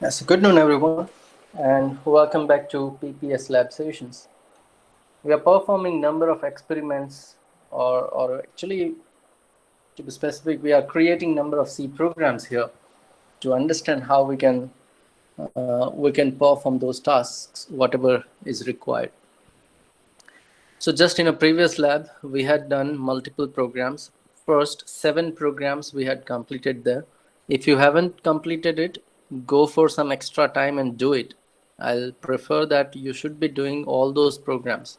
Yes, good noon, everyone, and welcome back to PPS Lab Sessions. We are performing number of experiments, or actually, to be specific, we are creating number of C programs here to understand how we can perform those tasks, whatever is required. So, just in a previous lab, we had done multiple programs. First, 7 programs we had completed there. If you haven't completed it, go for some extra time and do it. I'll prefer that you should be doing all those programs.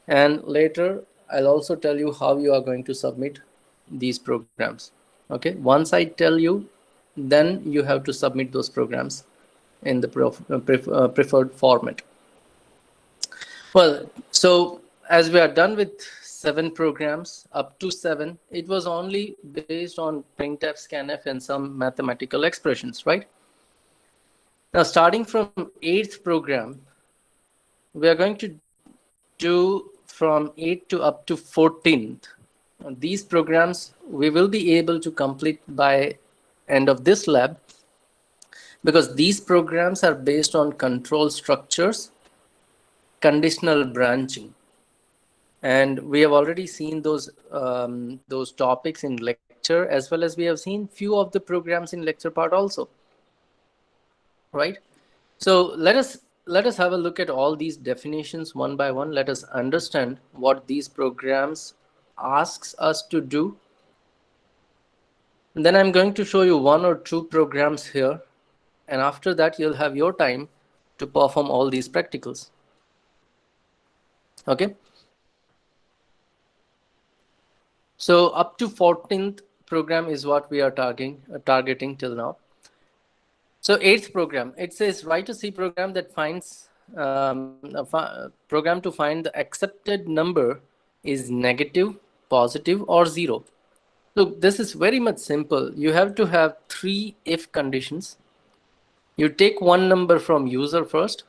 And later, I'll also tell you how you are going to submit these programs. Okay, once I tell you, then you have to submit those programs in the preferred format. Well, so as we are done with 7 programs, up to 7, it was only based on printf, scanf, and some mathematical expressions, right? Now, starting from 8th program, we are going to do from 8 to up to 14th. These programs we will be able to complete by end of this lab, because these programs are based on control structures, conditional branching, and we have already seen those topics in lecture, as well as we have seen few of the programs in lecture part also, right? So let us have a look at all these definitions one by one. Let us understand what these programs asks us to do. And then I'm going to show you 1 or 2 programs here, and after that you'll have your time to perform all these practicals. Okay, so up to 14th program is what we are targeting till now. So 8th program, it says write a C program that finds program to find the accepted number is negative, positive, or 0. Look, this is very much simple. You have to have 3 if conditions. You take one number from user first,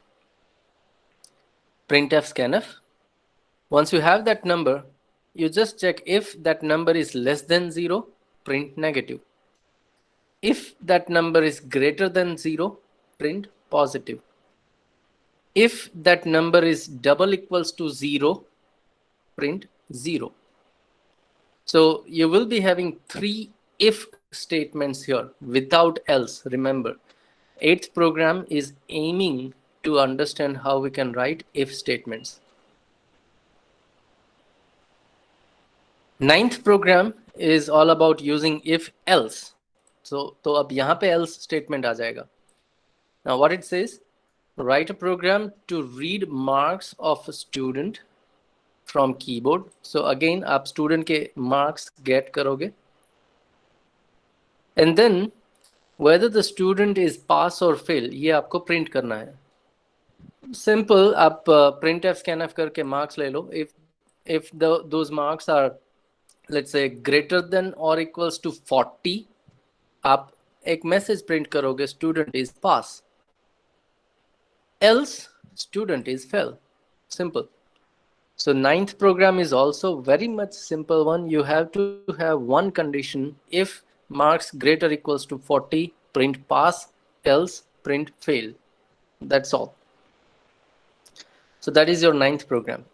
printf, scanf. Once you have that number, you just check if that number is less than 0, print negative. If that number is greater than 0, print positive. If that number is double equals to 0, print 0. So you will be having 3 if statements here without else. Remember, 8th program is aiming to understand how we can write if statements. 9th program is all about using if else. So ab yahan pe else statement aa jayega. Now what it says, write a program to read marks of a student from keyboard. So again आप student के marks get करोगे, and then whether the student is pass or fail ये आपको print करना है. Simple, आप printf scanf करके marks ले लो. If those marks are, let's say, greater than or equals to 40, आप एक message print करोगे, student is pass, else student is fail. Simple. So 9th program is also very much simple one. You have to have one condition. If marks greater equals to 40, print pass, else print fail. That's all. So that is your 9th program.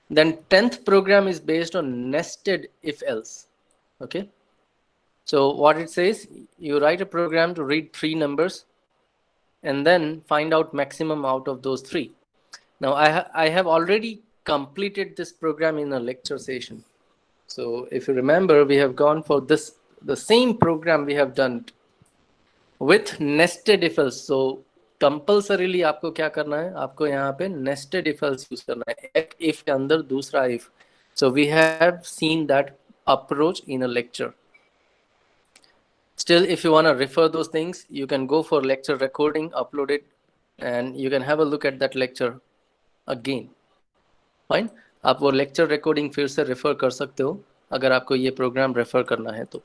Then 10th program is based on nested if else. Okay. So what it says, you write a program to read 3 numbers and then find out maximum out of those 3. Now I have already completed this program in a lecture session. So if you remember, we have gone for this, the same program we have done with nested if else. So compulsorily आपको क्या करना है, आपको यहाँ पे nested if else use करना है, एक if के अंदर दूसरा if. So we have seen that approach in a lecture. Still, if you want to refer those things, you can go for lecture recording, upload it, and you can have a look at that lecture again. Fine, आप वो lecture recording फिर से refer कर सकते हो अगर आपको ये program refer करना है तो.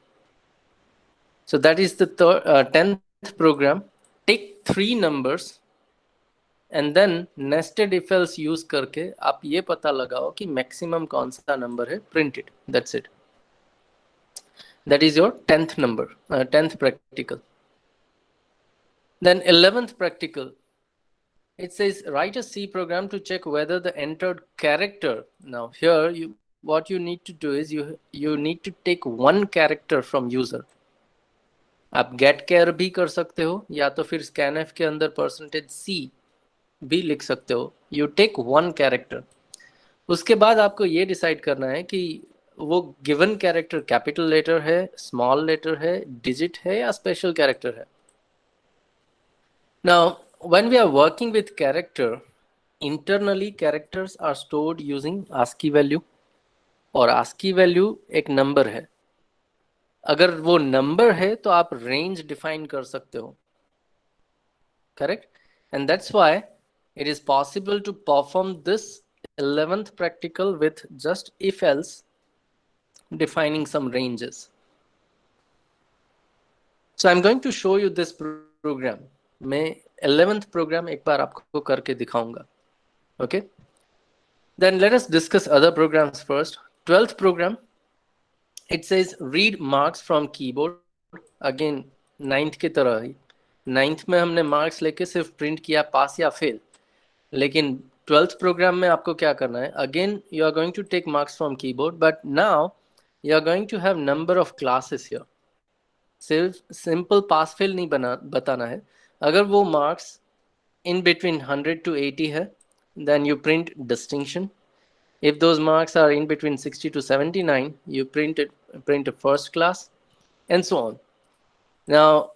So that is the 10th program. Take 3 numbers and then nested if else use करके आप ये पता लगाओ कि maximum कौन सा number है, print it. That's it. That is your 10th number, 10th practical. Then 11th practical, it says write a C program to check whether the entered character. Now here, what you need to do is you need to take one character from user. आप get char भी कर सकते हो या तो फिर scanf के अंदर %c भी लिख सकते हो. You take one character. उसके बाद आपको ये डिसाइड करना है कि वो गिवन कैरेक्टर कैपिटल लेटर है, स्मॉल लेटर है, डिजिट है या स्पेशल कैरेक्टर है. Now, when we are working with character, internally characters are stored using ASCII value, और ASCII value एक नंबर है. अगर वो नंबर है तो आप रेंज डिफाइन कर सकते हो. Correct? And that's why it is possible to perform this 11th practical with just if else defining some ranges. So I'm going to show you this program. मैं 11th program एक बार आपको करके दिखाऊंगा. Okay? Then let us discuss other programs first. 12th program, it says read marks from keyboard. Again 9th की तरह ही. 9th में हमने marks लेके सिर्फ print किया पास या फेल. लेकिन 12th program में आपको क्या करना है? Again you are going to take marks from keyboard, but now you are going to have number of classes here. सिर्फ सिंपल पास फेल नहीं बताना है. अगर वो मार्क्स in between 100 to 80 है, then you print distinction. If those marks are in between 60 to 79, you print a first class, and so on. Now,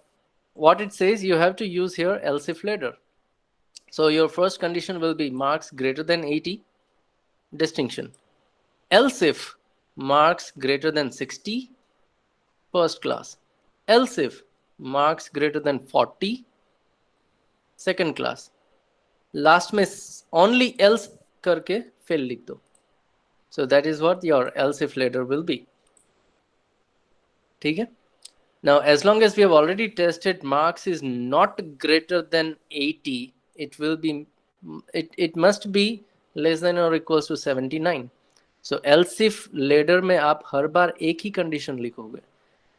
what it says, you have to use here else if ladder. So your first condition will be marks greater than 80, distinction. Else if marks greater than 60, first class. Else if marks greater than 40, second class. Last में only else करके fail लिख दो. So that is what your else if ladder will be. ठीक है? Now, as long as we have already tested marks is not greater than 80, it must be less than or equals to 79. So else if ladder में आप हर बार एक ही condition लिखोगे.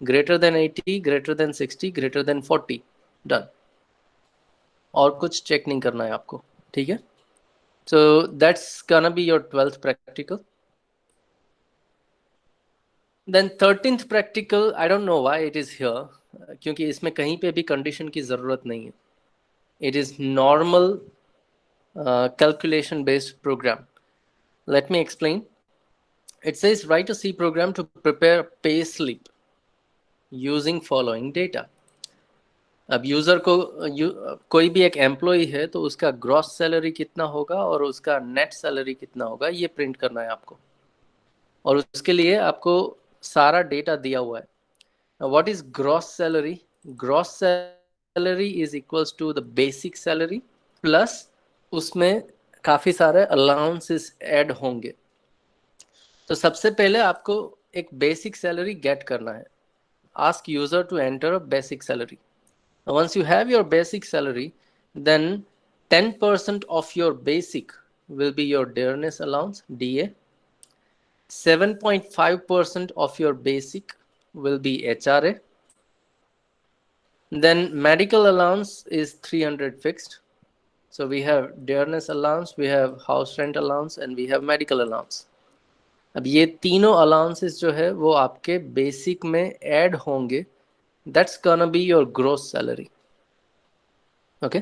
Greater than 80, greater than 60, greater than 40. Done. और कुछ check नहीं करना है आपको. ठीक है? So that's gonna be your 12th practical. Then 13th practical, I don't know why it is here, क्योंकि इसमें कहीं पे भी condition की ज़रूरत नहीं है. It is normal calculation based program. Let me explain. It says write a C program to prepare pay slip using following data. अब यूजर को कोई भी एक एम्प्लॉय है तो उसका ग्रॉस सैलरी कितना होगा और उसका नेट सैलरी कितना होगा ये प्रिंट करना है आपको, और उसके लिए आपको सारा डेटा दिया हुआ है. What is gross salary? Gross salary is equals to the basic salary plus उसमें काफ़ी सारे अलाउंसेस ऐड होंगे. तो सबसे पहले आपको एक बेसिक सैलरी गेट करना है. Ask user to enter a basic salary. Once you have your basic salary, then 10% of your basic will be your dearness allowance, DA. 7.5% of your basic will be HRA. Then medical allowance is 300 fixed. So we have dearness allowance, we have house rent allowance, and we have medical allowance. अब ये तीनों allowances जो है वो आपके basic में add होंगे. That's gonna be your gross salary. Okay,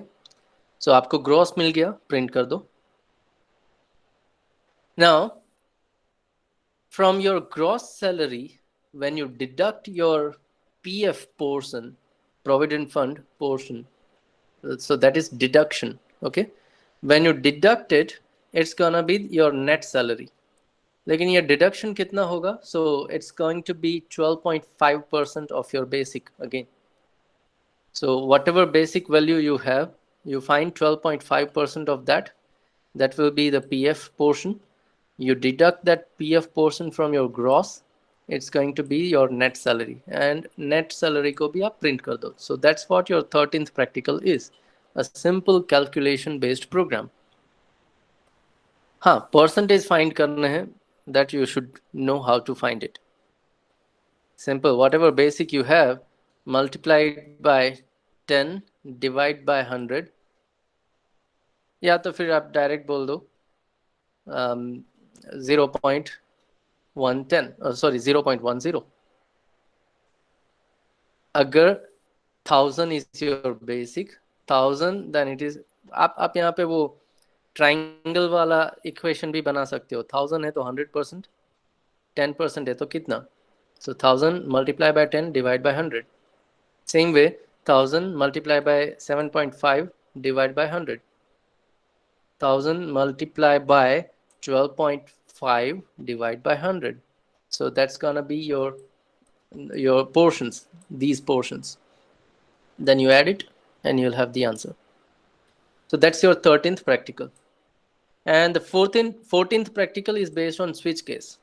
so आपको gross मिल गया, print कर दो. Now, from your gross salary, when you deduct your PF portion, provident fund portion, so that is deduction. Okay, when you deduct it, it's gonna be your net salary. लेकिन ये deduction कितना होगा? So it's going to be 12.5% of your basic again. So whatever basic value you have, you find 12.5% of that. That will be the PF portion. You deduct that PF portion from your gross. It's going to be your net salary. And net salary को भी आप print कर दो. So that's what your 13th practical is. A simple calculation based program. हाँ, percentage find करने हैं. That you should know how to find it. Simple. Whatever basic you have, multiply it by 10 divide by 100, या तो फिर आप direct बोल दो 0.110, sorry 0.10. अगर 1000 is your basic, 1000 then it is, आप यहाँ पे वो ट्राइंगल वाला इक्वेशन भी बना सकते हो. 1000 है तो 100%, 10% है तो कितना? So 1000 multiply by 10 divide by 100. Same way, 1000 multiply by 7.5 divide by 100. 1000 multiply by 12.5 divide by 100. So that's gonna be your portions, these portions. Then you add it and you'll have the answer. So that's your 13th practical. And the 14th practical is based on switch case.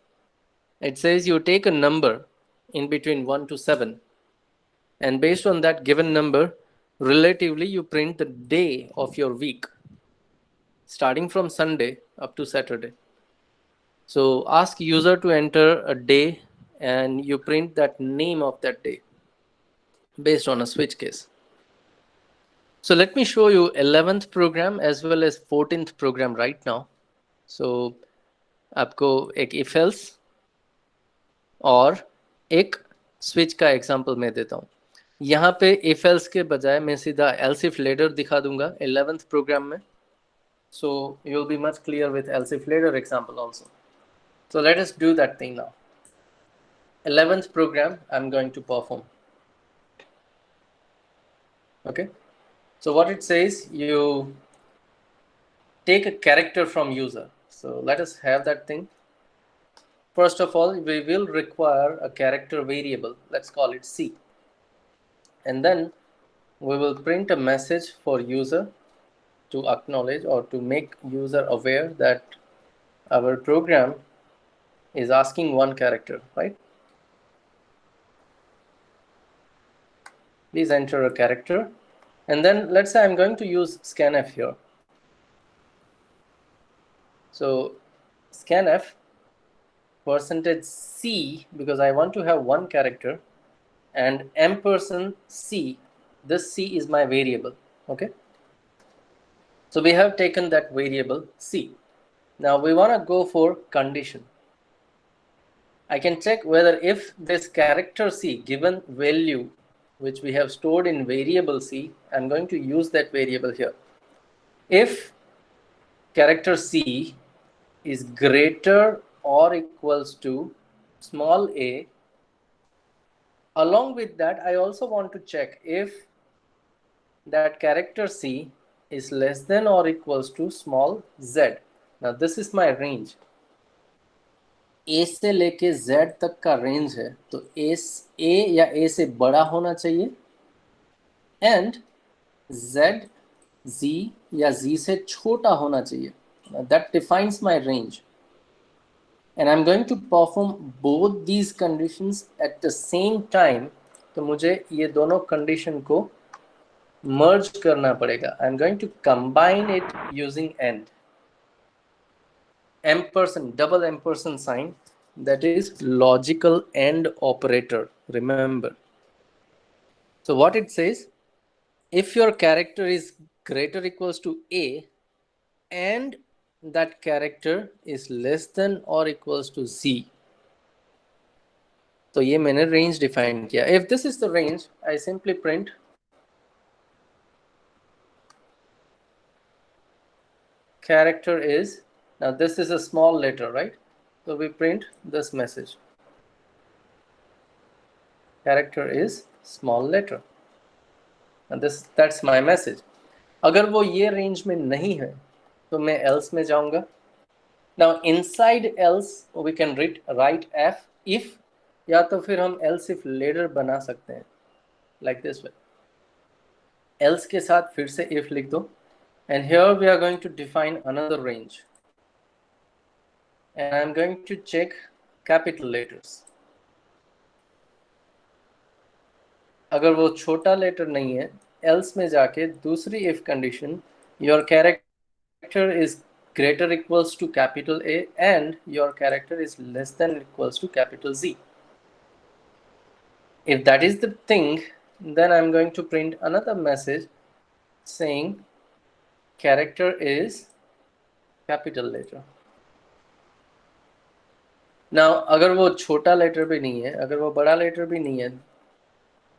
It says you take a number in between 1 to 7, and based on that given number, relatively you print the day of your week, starting from Sunday up to Saturday. So ask user to enter a day and you print that name of that day based on a switch case. So let me show you 11th program as well as 14th program right now. So आपको एक if else और एक switch का example मैं देता हूँ. यहाँ पे if else के बजाय मैं सीधा else if later दिखा दूंगा 11th program में. So you'll be much clear with else if later example also. So let us do that thing now. 11th program I'm going to perform. Okay. So what it says, you take a character from user. So let us have that thing. First of all, we will require a character variable. Let's call it C. And then we will print a message for user to acknowledge or to make user aware that our program is asking one character, right? Please enter a character. And then let's say I'm going to use scanf here. So scanf %C, because I want to have one character, and %C, this C is my variable, okay? So we have taken that variable C. Now we want to go for condition. I can check whether if this character C given value which we have stored in variable C, I'm going to use that variable here. If character C is greater or equals to small a, along with that I also want to check if that character C is less than or equals to small z. Now this is my range. A से लेके Z तक का range है, तो A या A से बड़ा होना चाहिए एंड Z Z या Z से छोटा होना चाहिए. That defines my range. And I'm going to perform both these conditions at the same time. तो मुझे ये दोनों condition को merge करना पड़ेगा. I'm going to combine it using AND. Ampersand, double ampersand sign, that is logical AND operator, remember. So what it says, if your character is greater equals to A and that character is less than or equals to Z, तो ये मैंने range define किया. If this is the range, I simply print character is, now this is a small letter, right? So we print this message. Character is small letter. And that's my message. अगर वो ये range में नहीं है, तो मैं else में जाऊंगा. Now inside else we can write if, या तो फिर हम else if later बना सकते हैं, like this way. Else के साथ फिर से if लिख दो. And here we are going to define another range. And I'm going to check capital letters. अगर वो छोटा लेटर नहीं है, else में जाके दूसरी if condition, your character is greater equals to capital A and your character is less than equals to capital Z. If that is the thing, then I'm going to print another message saying character is capital letter. Now अगर वो छोटा letter भी नहीं है, अगर वो बड़ा letter भी नहीं है,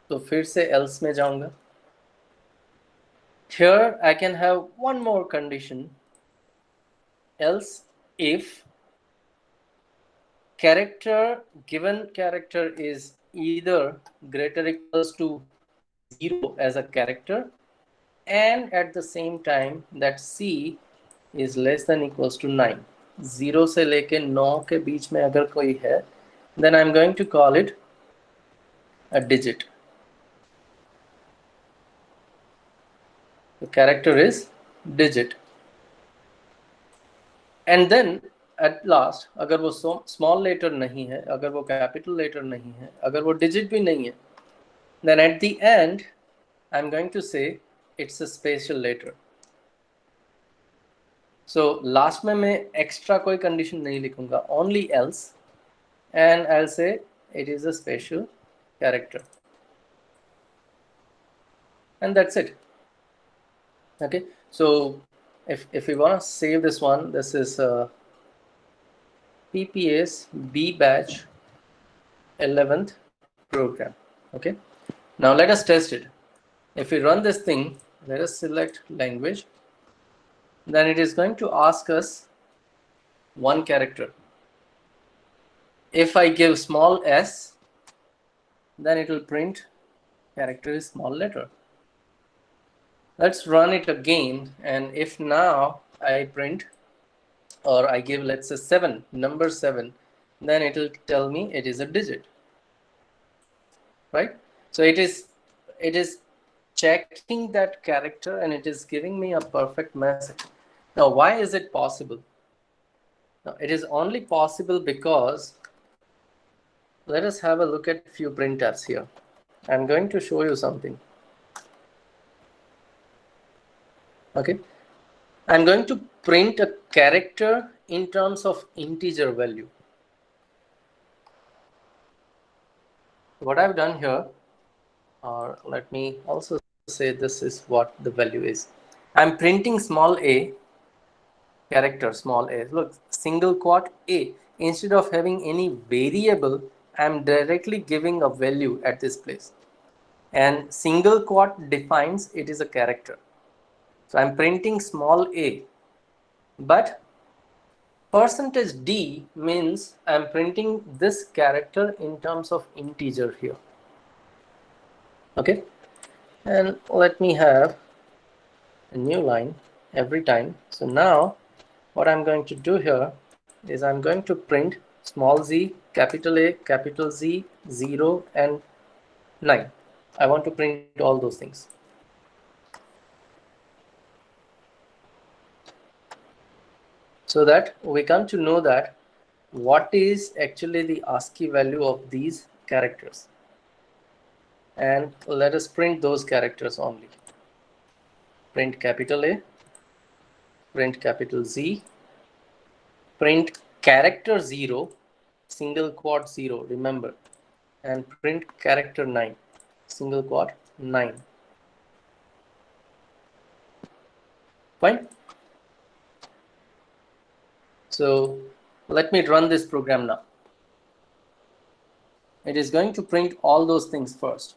तो फिर से else में जाऊंगा. Here I can have one more condition, else if given character is either greater equals to 0 as a character, and at the same time that C is less than equals to 9. 0 से लेके 9 के बीच में अगर कोई है, then I'm going to call it a digit. The character is digit. And then at last, अगर वो small letter नहीं है, अगर वो capital letter नहीं है, अगर वो digit भी नहीं है, then at the end I'm going to say it's a special letter. So last में मैं extra कोई condition नहीं लिखूंगा, only else, and I'll say it is a special character, and that's it. Okay, so if we want to save this one, this is PPS B batch 11th program. Okay, now let us test it. If we run this thing, let us select language, then it is going to ask us one character. If I give small s, then it will print character is small letter. Let's run it again, and if now I print, or I give, let's say 7, number 7, then it will tell me it is a digit, right? So it is checking that character, and it is giving me a perfect message. Now, why is it possible? Now, it is only possible because, let us have a look at a few printfs here. I'm going to show you something. Okay, I'm going to print a character in terms of integer value. What I've done here, or let me also say this is what the value is. I'm printing small a, character small a. Look, single quote a. Instead of having any variable, I'm directly giving a value at this place. And single quote defines it is a character. So I'm printing small a, but percentage D means I'm printing this character in terms of integer here. Okay, and let me have a new line every time. So now what I'm going to do here is I'm going to print small z, capital A, capital Z, 0 and 9. I want to print all those things. So that we come to know that what is actually the ASCII value of these characters. And let us print those characters only. Print capital A, print capital Z, print character 0, single quote 0, remember, and print character 9, single quote 9. Fine. So let me run this program now. It is going to print all those things first.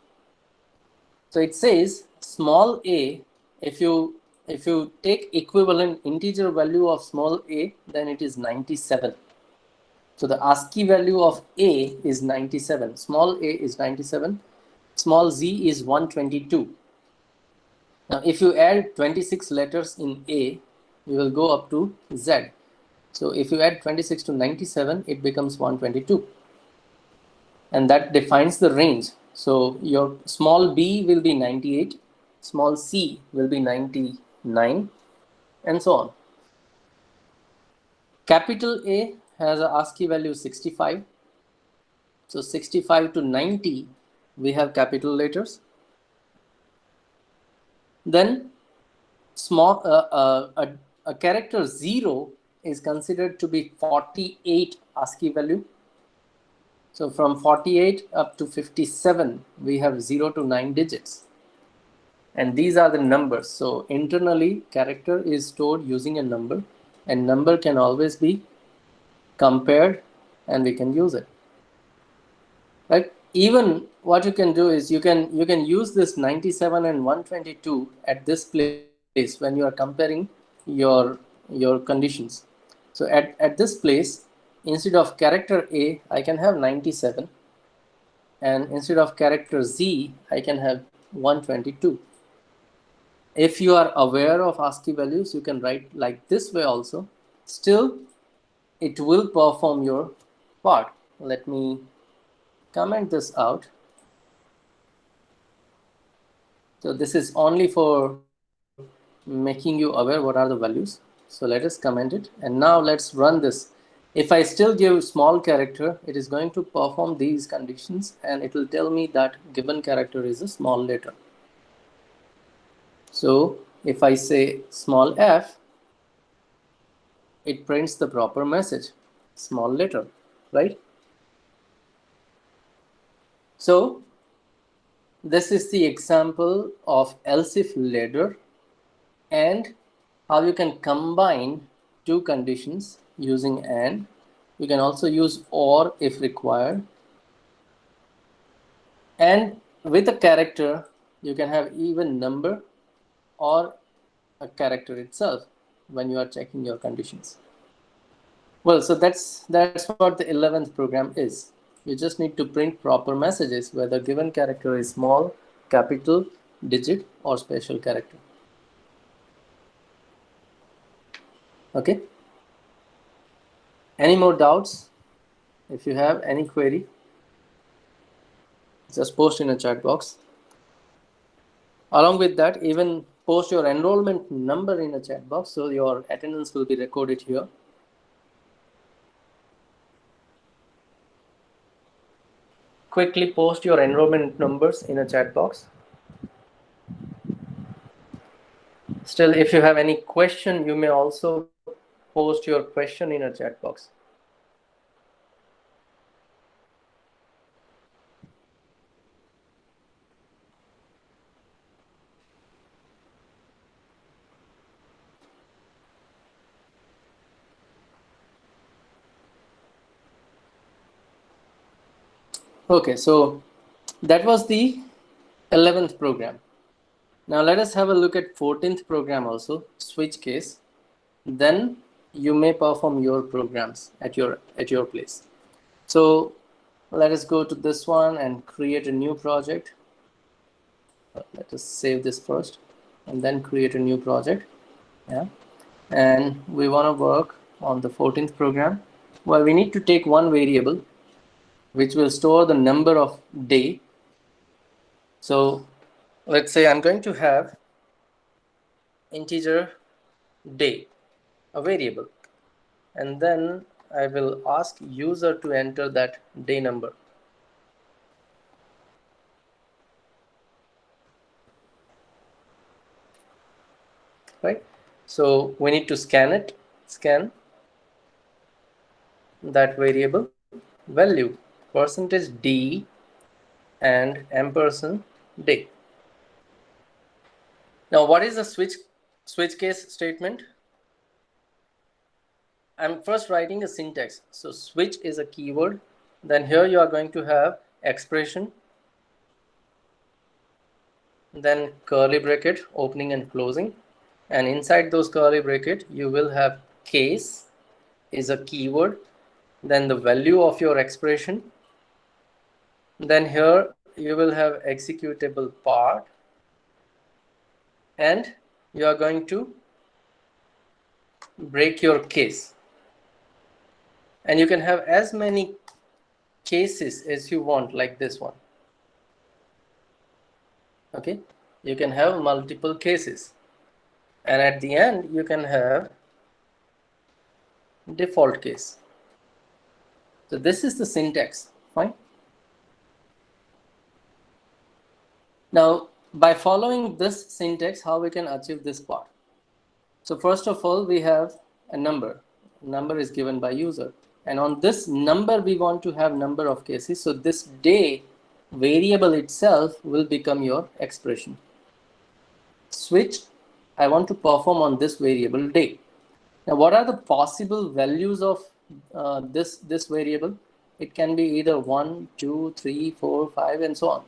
So it says small a, if you take equivalent integer value of small a, then it is 97. So the ASCII value of a is 97. Small a is 97. Small z is 122. Now if you add 26 letters in a, you will go up to z. So if you add 26 to 97, it becomes 122. And that defines the range. So your small b will be 98, small c will be 99, and so on. Capital A has an ASCII value 65. So 65 to 90, we have capital letters. Then small a character 0 is considered to be 48 ASCII value. So from 48 up to 57, we have 0 to 9 digits. and these are the numbers. So internally, character is stored using a number, and number can always be compared, and we can use it, right? Even what you can do is you can use this 97 and 122 at this place when you are comparing your conditions. So at this place, instead of character A, I can have 97, and instead of character Z, I can have 122. If you are aware of ASCII values, you can write like this way also. Still, it will perform your part. Let me comment this out. So this is only for making you aware what are the values. So let us comment it. And now let's run this. If I still give small character, it is going to perform these conditions, and it will tell me that given character is a small letter. So if I say small f, it prints the proper message, small letter, right? So this is the example of else if ladder and how you can combine two conditions using and. You can also use or if required. And with a character, you can have even number or a character itself when you are checking your conditions. Well, so that's what the 11th program is. You just need to print proper messages whether given character is small, capital, digit, or special character. Okay. Any more doubts? If you have any query, just post in a chat box. Along with that, even post your enrollment number in a chat box so your attendance will be recorded here. Quickly post your enrollment numbers in a chat box. Still, if you have any question, you may also post your question in a chat box. Okay, so that was the 11th program. Now let us have a look at 14th program also, switch case. Then you may perform your programs at your place. So let us go to this one and create a new project. Let us save this first and then create a new project. Yeah. And we want to work on the 14th program. Well, we need to take one variable which will store the number of day. So let's say I'm going to have integer day, a variable, and then I will ask user to enter that day number. Right? So we need to scan that variable value, percentage d and ampersand day. Now what is the switch case statement? I'm first writing a syntax. So switch is a keyword. Then here you are going to have expression, then curly bracket opening and closing, and inside those curly bracket you will have case is a keyword, then the value of your expression, then here you will have executable part, and you are going to break your case, and you can have as many cases as you want, like this one. Okay, you can have multiple cases, and at the end you can have default case. So this is the syntax. Fine. Now by following this syntax, how we can achieve this part? So first of all, we have a number. Number is given by user, and on this number we want to have number of cases. So this day variable itself will become your expression. switch I want to perform on this variable day. Now, what are the possible values of this variable? It can be either 1, 2, 3, 4, 5, and so on.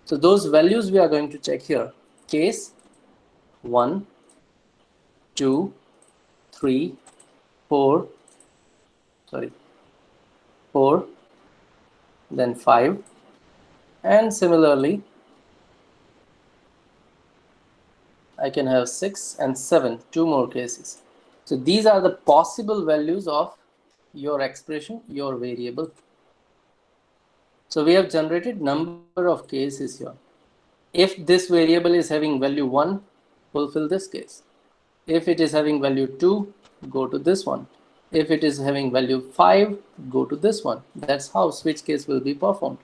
So those values we are going to check here. Case 1, 2, 3, 4, 4, then 5, and similarly I can have 6 and 7, 2 more cases. So these are the possible values of your expression, your variable. So we have generated number of cases here. If this variable is having value 1, fulfill this case. If it is having value 2, go to this one. If it is having value 5, go to this one. That's how switch case will be performed.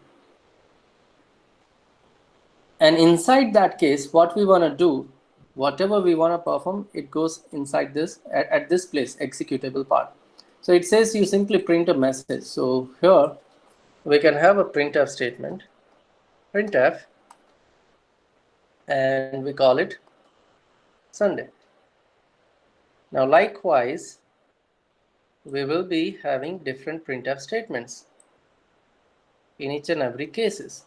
And inside that case, what we want to do, whatever we want to perform, it goes inside this at this place, executable part. So it says you simply print a message. So here we can have a printf statement, printf, and we call it Sunday. Now likewise, we will be having different printf statements in each and every cases.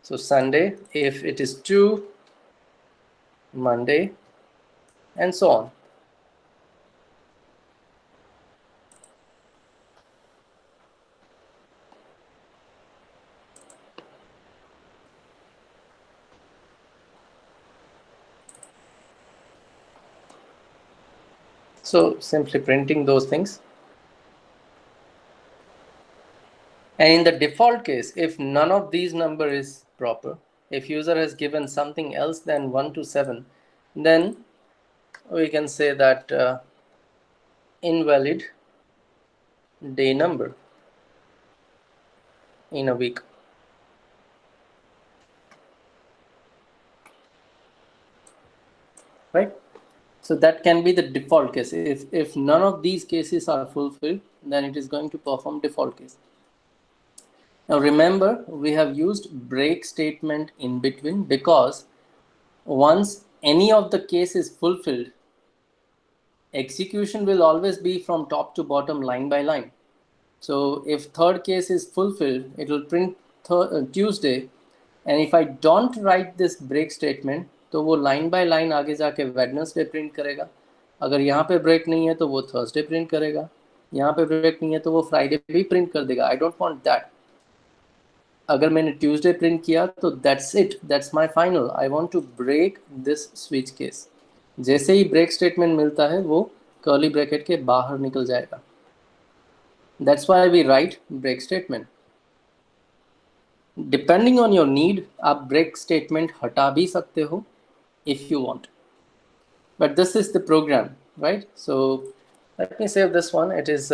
So Sunday, if it is 2, Monday, and so on. So simply printing those things. And in the default case, if none of these number is proper, if user has given something else than 1 to 7, then we can say that invalid day number in a week. Right? So that can be the default case. If none of these cases are fulfilled, then it is going to perform default case. Now remember, we have used break statement in between because once any of the case is fulfilled, execution will always be from top to bottom, line by line. So if third case is fulfilled, it will print Tuesday, and if I don't write this break statement, तो वो line by line आगे जाके Wednesday print करेगा. अगर यहाँ पे break नहीं है तो वो Thursday print करेगा. यहाँ पे break नहीं है तो वो Friday भी print कर देगा. I don't want that. अगर मैंने Tuesday print किया तो that's it. That's my final. I want to break this switch case. जैसे ही break statement मिलता है वो curly bracket के बाहर निकल जाएगा. That's why we write break statement. Depending on your need, आप break statement हटा भी सकते हो if you want. But this is the program, right? So let me save this one. It is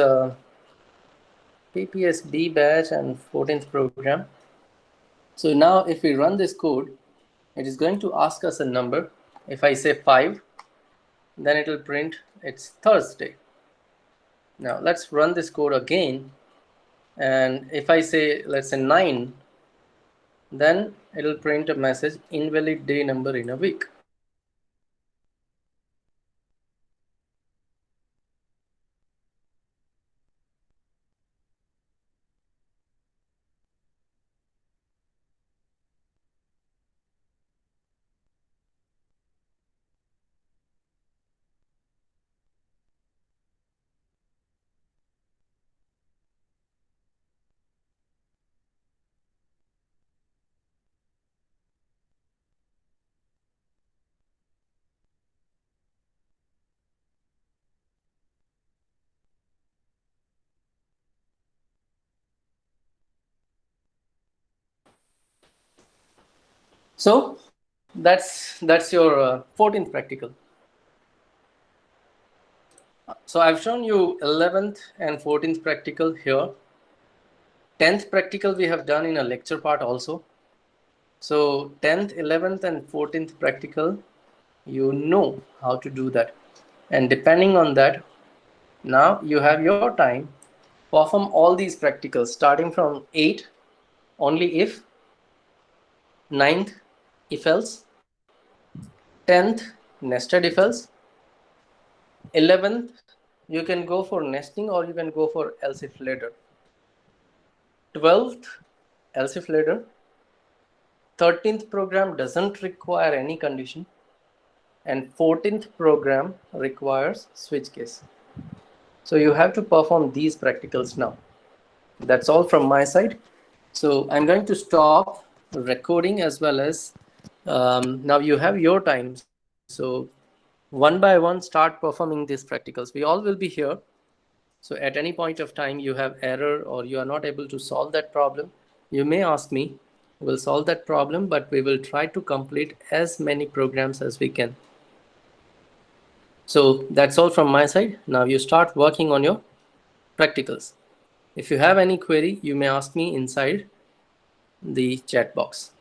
PPSB batch and 14th program. So now if we run this code, it is going to ask us a number. If I say 5, then it will print it's Thursday. Now let's run this code again. And if I say, let's say 9, then it will print a message, invalid day number in a week. So that's your 14th practical. So I've shown you 11th and 14th practical here. 10th practical we have done in a lecture part also. So 10th, 11th and 14th practical, you know how to do that. And depending on that, now you have your time, perform all these practicals starting from 8, only if 9th, if else. 10th, nested if else. 11th, you can go for nesting or you can go for else if later. 12th, else if later. 13th program doesn't require any condition. And 14th program requires switch case. So you have to perform these practicals now. That's all from my side. So I'm going to stop recording as well as now you have your time. So one by one, start performing these practicals. We all will be here. So at any point of time you have error or you are not able to solve that problem, you may ask me. We'll solve that problem, but we will try to complete as many programs as we can. So that's all from my side. Now you start working on your practicals. If you have any query, you may ask me inside the chat box.